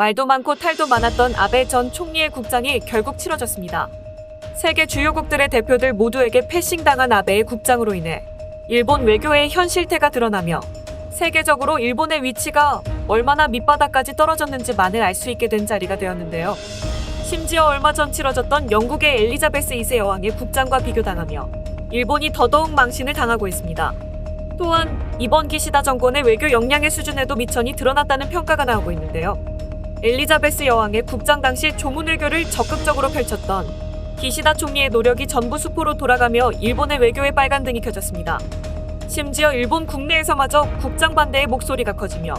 말도 많고 탈도 많았던 아베 전 총리의 국장이 결국 치러졌습니다. 세계 주요국들의 대표들 모두에게 패싱당한 아베의 국장으로 인해 일본 외교의 현실태가 드러나며 세계적으로 일본의 위치가 얼마나 밑바닥까지 떨어졌는지만을 알 수 있게 된 자리가 되었는데요. 심지어 얼마 전 치러졌던 영국의 엘리자베스 2세 여왕의 국장과 비교당하며 일본이 더더욱 망신을 당하고 있습니다. 또한 이번 기시다 정권의 외교 역량의 수준에도 미천이 드러났다는 평가가 나오고 있는데요. 엘리자베스 여왕의 국장 당시 조문외교를 적극적으로 펼쳤던 기시다 총리의 노력이 전부 수포로 돌아가며 일본의 외교에 빨간등이 켜졌습니다. 심지어 일본 국내에서마저 국장 반대의 목소리가 커지며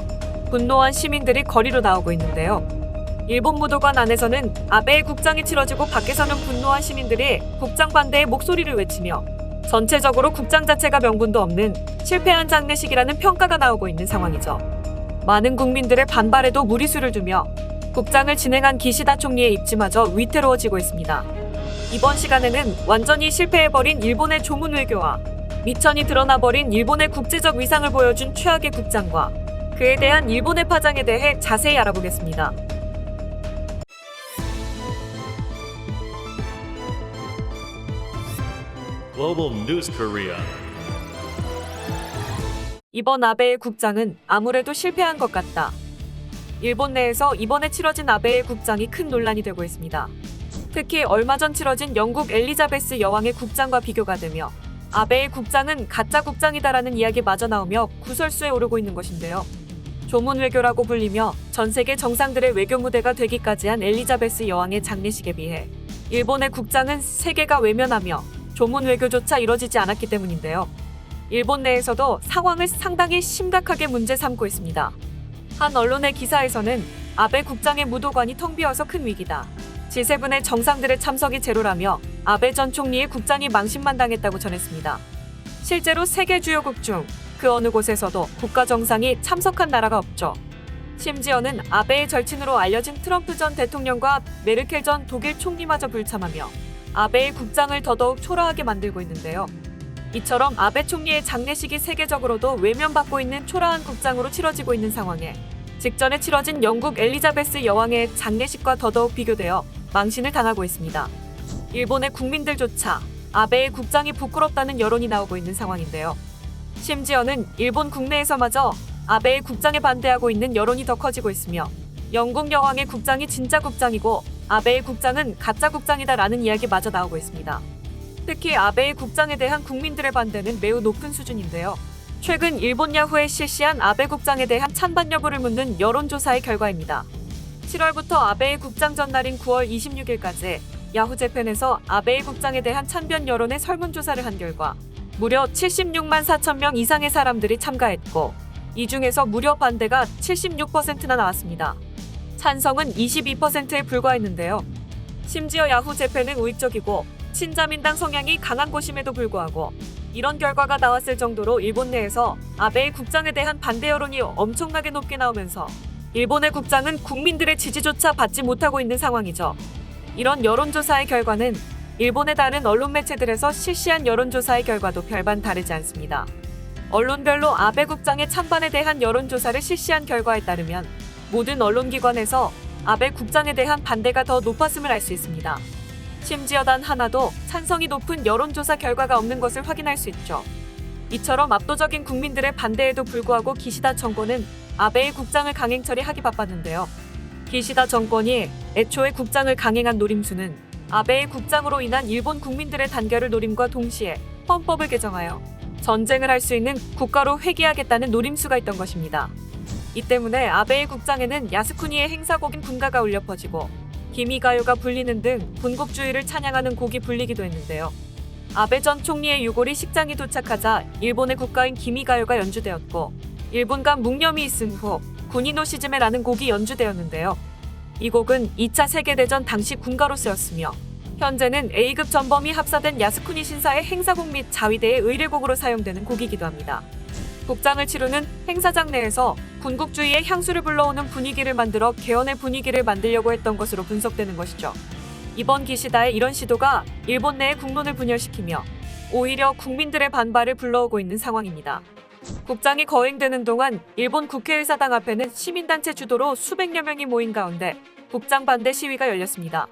분노한 시민들이 거리로 나오고 있는데요. 일본 무도관 안에서는 아베의 국장이 치러지고 밖에서는 분노한 시민들이 국장 반대의 목소리를 외치며 전체적으로 국장 자체가 명분도 없는 실패한 장례식이라는 평가가 나오고 있는 상황이죠. 많은 국민들의 반발에도 무리수를 두며 국장을 진행한 기시다 총리의 입지마저 위태로워지고 있습니다. 이번 시간에는 완전히 실패해버린 일본의 조문 외교와 미천이 드러나버린 일본의 국제적 위상을 보여준 최악의 국장과 그에 대한 일본의 파장에 대해 자세히 알아보겠습니다. Global News Korea. 이번 아베의 국장은 아무래도 실패한 것 같다. 일본 내에서 이번에 치러진 아베의 국장이 큰 논란이 되고 있습니다. 특히 얼마 전 치러진 영국 엘리자베스 여왕의 국장과 비교가 되며 아베의 국장은 가짜 국장이다라는 이야기마저 나오며 구설수에 오르고 있는 것인데요. 조문 외교라고 불리며 전 세계 정상들의 외교 무대가 되기까지 한 엘리자베스 여왕의 장례식에 비해 일본의 국장은 세계가 외면하며 조문 외교조차 이뤄지지 않았기 때문인데요. 일본 내에서도 상황을 상당히 심각하게 문제 삼고 있습니다. 한 언론의 기사에서는 아베 국장의 무도관이 텅 비어서 큰 위기다. G7의 정상들의 참석이 제로라며 아베 전 총리의 국장이 망신만 당했다고 전했습니다. 실제로 세계 주요국 중 그 어느 곳에서도 국가 정상이 참석한 나라가 없죠. 심지어는 아베의 절친으로 알려진 트럼프 전 대통령과 메르켈 전 독일 총리마저 불참하며 아베의 국장을 더더욱 초라하게 만들고 있는데요. 이처럼 아베 총리의 장례식이 세계적으로도 외면받고 있는 초라한 국장으로 치러지고 있는 상황에 직전에 치러진 영국 엘리자베스 여왕의 장례식과 더더욱 비교되어 망신을 당하고 있습니다. 일본의 국민들조차 아베의 국장이 부끄럽다는 여론이 나오고 있는 상황인데요. 심지어는 일본 국내에서마저 아베의 국장에 반대하고 있는 여론이 더 커지고 있으며 영국 여왕의 국장이 진짜 국장이고 아베의 국장은 가짜 국장이다라는 이야기마저 나오고 있습니다. 특히 아베의 국장에 대한 국민들의 반대는 매우 높은 수준인데요. 최근 일본 야후에 실시한 아베 국장에 대한 찬반 여부를 묻는 여론조사의 결과입니다. 7월부터 아베의 국장 전날인 9월 26일까지 야후 재팬에서 아베의 국장에 대한 찬변 여론의 설문조사를 한 결과 무려 76만 4천 명 이상의 사람들이 참가했고 이 중에서 무려 반대가 76%나 나왔습니다. 찬성은 22%에 불과했는데요. 심지어 야후 재팬은 우익적이고 친자민당 성향이 강한 곳임에도 불구하고 이런 결과가 나왔을 정도로 일본 내에서 아베의 국장에 대한 반대 여론이 엄청나게 높게 나오면서 일본의 국장은 국민들의 지지조차 받지 못하고 있는 상황이죠. 이런 여론조사의 결과는 일본의 다른 언론 매체들에서 실시한 여론조사의 결과도 별반 다르지 않습니다. 언론별로 아베 국장의 찬반에 대한 여론조사를 실시한 결과에 따르면 모든 언론기관에서 아베 국장에 대한 반대가 더 높았음을 알 수 있습니다. 심지어 단 하나도 찬성이 높은 여론조사 결과가 없는 것을 확인할 수 있죠. 이처럼 압도적인 국민들의 반대에도 불구하고 기시다 정권은 아베의 국장을 강행 처리하기 바빴는데요. 기시다 정권이 애초에 국장을 강행한 노림수는 아베의 국장으로 인한 일본 국민들의 단결을 노림과 동시에 헌법을 개정하여 전쟁을 할 수 있는 국가로 회귀하겠다는 노림수가 있던 것입니다. 이 때문에 아베의 국장에는 야스쿠니의 행사곡인 군가가 울려 퍼지고 기미가요가 불리는 등 군국주의를 찬양하는 곡이 불리기도 했는데요. 아베 전 총리의 유골이 식장이 도착하자 일본의 국가인 기미가요가 연주되었고 1분간 묵념이 있은 후 군이노시즈메라는 곡이 연주되었는데요. 이 곡은 2차 세계대전 당시 군가로 쓰였으며 현재는 A급 전범이 합사된 야스쿠니 신사의 행사곡 및 자위대의 의례곡으로 사용되는 곡이기도 합니다. 국장을 치르는 행사장 내에서 군국주의의 향수를 불러오는 분위기를 만들어 개헌의 분위기를 만들려고 했던 것으로 분석되는 것이죠. 이번 기시다의 이런 시도가 일본 내의 국론을 분열시키며 오히려 국민들의 반발을 불러오고 있는 상황입니다. 국장이 거행되는 동안 일본 국회의사당 앞에는 시민단체 주도로 수백여 명이 모인 가운데 국장 반대 시위가 열렸습니다.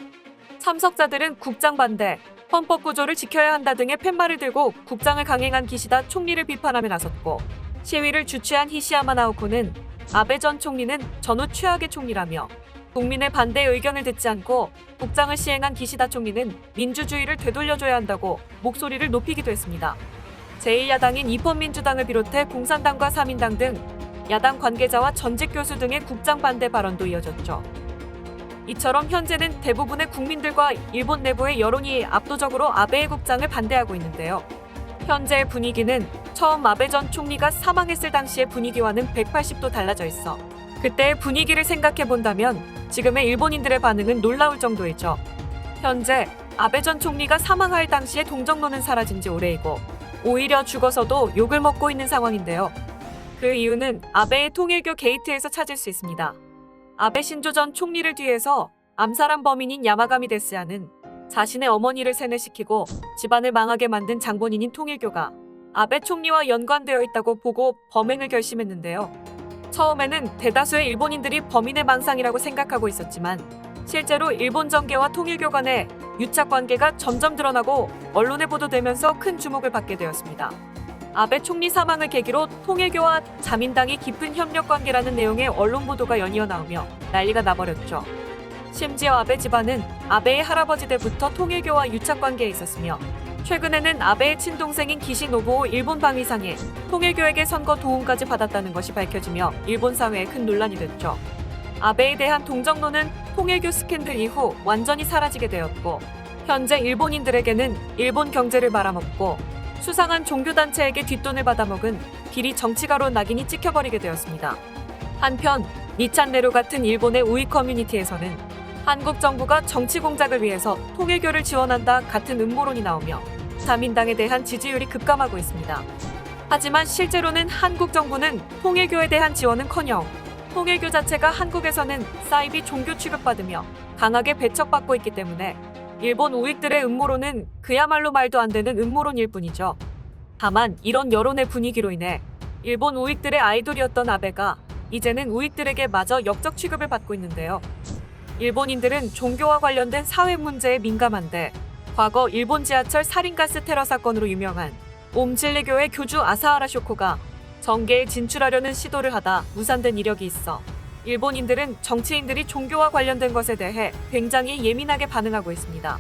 참석자들은 국장 반대, 헌법 구조를 지켜야 한다 등의 팻말을 들고 국장을 강행한 기시다 총리를 비판하며 나섰고, 시위를 주최한 히시야마 나오코는 아베 전 총리는 전후 최악의 총리라며 국민의 반대 의견을 듣지 않고 국장을 시행한 기시다 총리는 민주주의를 되돌려줘야 한다고 목소리를 높이기도 했습니다. 제1야당인 입헌민주당을 비롯해 공산당과 사민당 등 야당 관계자와 전직 교수 등의 국장 반대 발언도 이어졌죠. 이처럼 현재는 대부분의 국민들과 일본 내부의 여론이 압도적으로 아베의 국장을 반대하고 있는데요. 현재의 분위기는 처음 아베 전 총리가 사망했을 당시의 분위기와는 180도 달라져 있어 그때의 분위기를 생각해 본다면 지금의 일본인들의 반응은 놀라울 정도이죠. 현재 아베 전 총리가 사망할 당시의 동정론은 사라진 지 오래이고 오히려 죽어서도 욕을 먹고 있는 상황인데요. 그 이유는 아베의 통일교 게이트에서 찾을 수 있습니다. 아베 신조 전 총리를 뒤에서 암살한 범인인 야마가미 데스야는 자신의 어머니를 세뇌시키고 집안을 망하게 만든 장본인인 통일교가 아베 총리와 연관되어 있다고 보고 범행을 결심했는데요. 처음에는 대다수의 일본인들이 범인의 망상이라고 생각하고 있었지만 실제로 일본 정계와 통일교 간의 유착 관계가 점점 드러나고 언론에 보도되면서 큰 주목을 받게 되었습니다. 아베 총리 사망을 계기로 통일교와 자민당이 깊은 협력 관계라는 내용의 언론 보도가 연이어 나오며 난리가 나버렸죠. 심지어 아베 집안은 아베의 할아버지 때부터 통일교와 유착 관계에 있었으며 최근에는 아베의 친동생인 기시 노부오 일본 방위상이 통일교에게 선거 도움까지 받았다는 것이 밝혀지며 일본 사회에 큰 논란이 됐죠. 아베에 대한 동정론은 통일교 스캔들 이후 완전히 사라지게 되었고 현재 일본인들에게는 일본 경제를 말아먹고 수상한 종교단체에게 뒷돈을 받아먹은 비리 정치가로 낙인이 찍혀버리게 되었습니다. 한편 니찬네루 같은 일본의 우익 커뮤니티에서는 한국 정부가 정치 공작을 위해서 통일교를 지원한다 같은 음모론이 나오며 자민당에 대한 지지율이 급감하고 있습니다. 하지만 실제로는 한국 정부는 통일교에 대한 지원은커녕 통일교 자체가 한국에서는 사이비 종교 취급받으며 강하게 배척받고 있기 때문에 일본 우익들의 음모론은 그야말로 말도 안 되는 음모론일 뿐이죠. 다만 이런 여론의 분위기로 인해 일본 우익들의 아이돌이었던 아베가 이제는 우익들에게 마저 역적 취급을 받고 있는데요. 일본인들은 종교와 관련된 사회 문제에 민감한데 과거 일본 지하철 살인가스 테러 사건으로 유명한 옴질리교의 교주 아사하라 쇼코가 정계에 진출하려는 시도를 하다 무산된 이력이 있어 일본인들은 정치인들이 종교와 관련된 것에 대해 굉장히 예민하게 반응하고 있습니다.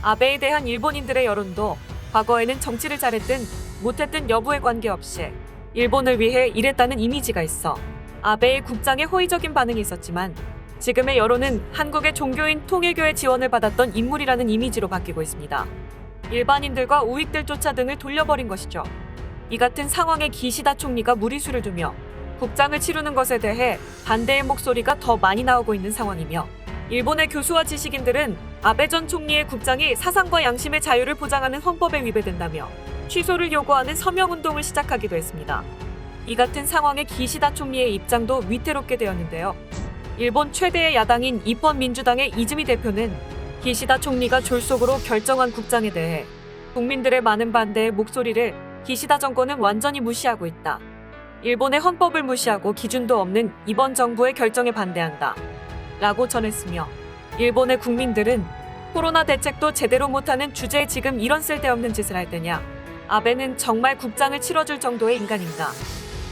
아베에 대한 일본인들의 여론도 과거에는 정치를 잘했든 못했든 여부에 관계없이 일본을 위해 일했다는 이미지가 있어 아베의 국장에 호의적인 반응이 있었지만 지금의 여론은 한국의 종교인 통일교의 지원을 받았던 인물이라는 이미지로 바뀌고 있습니다. 일반인들과 우익들 쫓아 등을 돌려버린 것이죠. 이 같은 상황에 기시다 총리가 무리수를 두며 국장을 치르는 것에 대해 반대의 목소리가 더 많이 나오고 있는 상황이며 일본의 교수와 지식인들은 아베 전 총리의 국장이 사상과 양심의 자유를 보장하는 헌법에 위배된다며 취소를 요구하는 서명운동을 시작하기도 했습니다. 이 같은 상황에 기시다 총리의 입장도 위태롭게 되었는데요. 일본 최대의 야당인 입헌민주당의 이즈미 대표는 기시다 총리가 졸속으로 결정한 국장에 대해 국민들의 많은 반대의 목소리를 기시다 정권은 완전히 무시하고 있다. 일본의 헌법을 무시하고 기준도 없는 이번 정부의 결정에 반대한다. 라고 전했으며 일본의 국민들은 코로나 대책도 제대로 못하는 주제에 지금 이런 쓸데없는 짓을 할 때냐. 아베는 정말 국장을 치러줄 정도의 인간인가.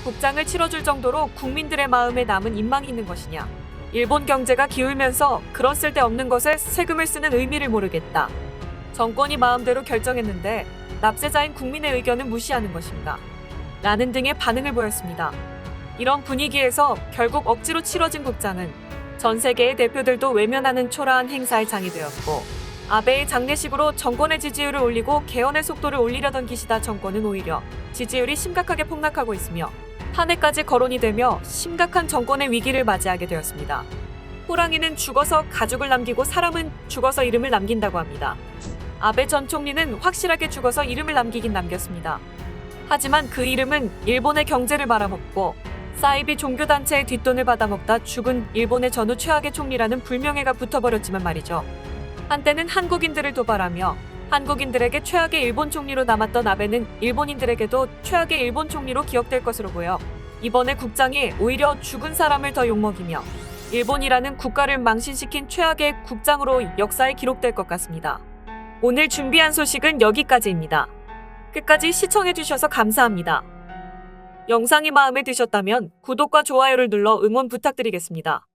국장을 치러줄 정도로 국민들의 마음에 남은 인망이 있는 것이냐. 일본 경제가 기울면서 그런 쓸데없는 것에 세금을 쓰는 의미를 모르겠다. 정권이 마음대로 결정했는데 납세자인 국민의 의견을 무시하는 것인가. 라는 등의 반응을 보였습니다. 이런 분위기에서 결국 억지로 치러진 국장은 전 세계의 대표들도 외면하는 초라한 행사의 장이 되었고 아베의 장례식으로 정권의 지지율을 올리고 개헌의 속도를 올리려던 기시다 정권은 오히려 지지율이 심각하게 폭락하고 있으며 탄핵까지 거론이 되며 심각한 정권의 위기를 맞이하게 되었습니다. 호랑이는 죽어서 가죽을 남기고 사람은 죽어서 이름을 남긴다고 합니다. 아베 전 총리는 확실하게 죽어서 이름을 남기긴 남겼습니다. 하지만 그 이름은 일본의 경제를 말아먹고 사이비 종교단체의 뒷돈을 받아먹다 죽은 일본의 전후 최악의 총리라는 불명예가 붙어버렸지만 말이죠. 한때는 한국인들을 도발하며 한국인들에게 최악의 일본 총리로 남았던 아베는 일본인들에게도 최악의 일본 총리로 기억될 것으로 보여 이번에 국장이 오히려 죽은 사람을 더 욕먹이며 일본이라는 국가를 망신시킨 최악의 국장으로 역사에 기록될 것 같습니다. 오늘 준비한 소식은 여기까지입니다. 끝까지 시청해주셔서 감사합니다. 영상이 마음에 드셨다면 구독과 좋아요를 눌러 응원 부탁드리겠습니다.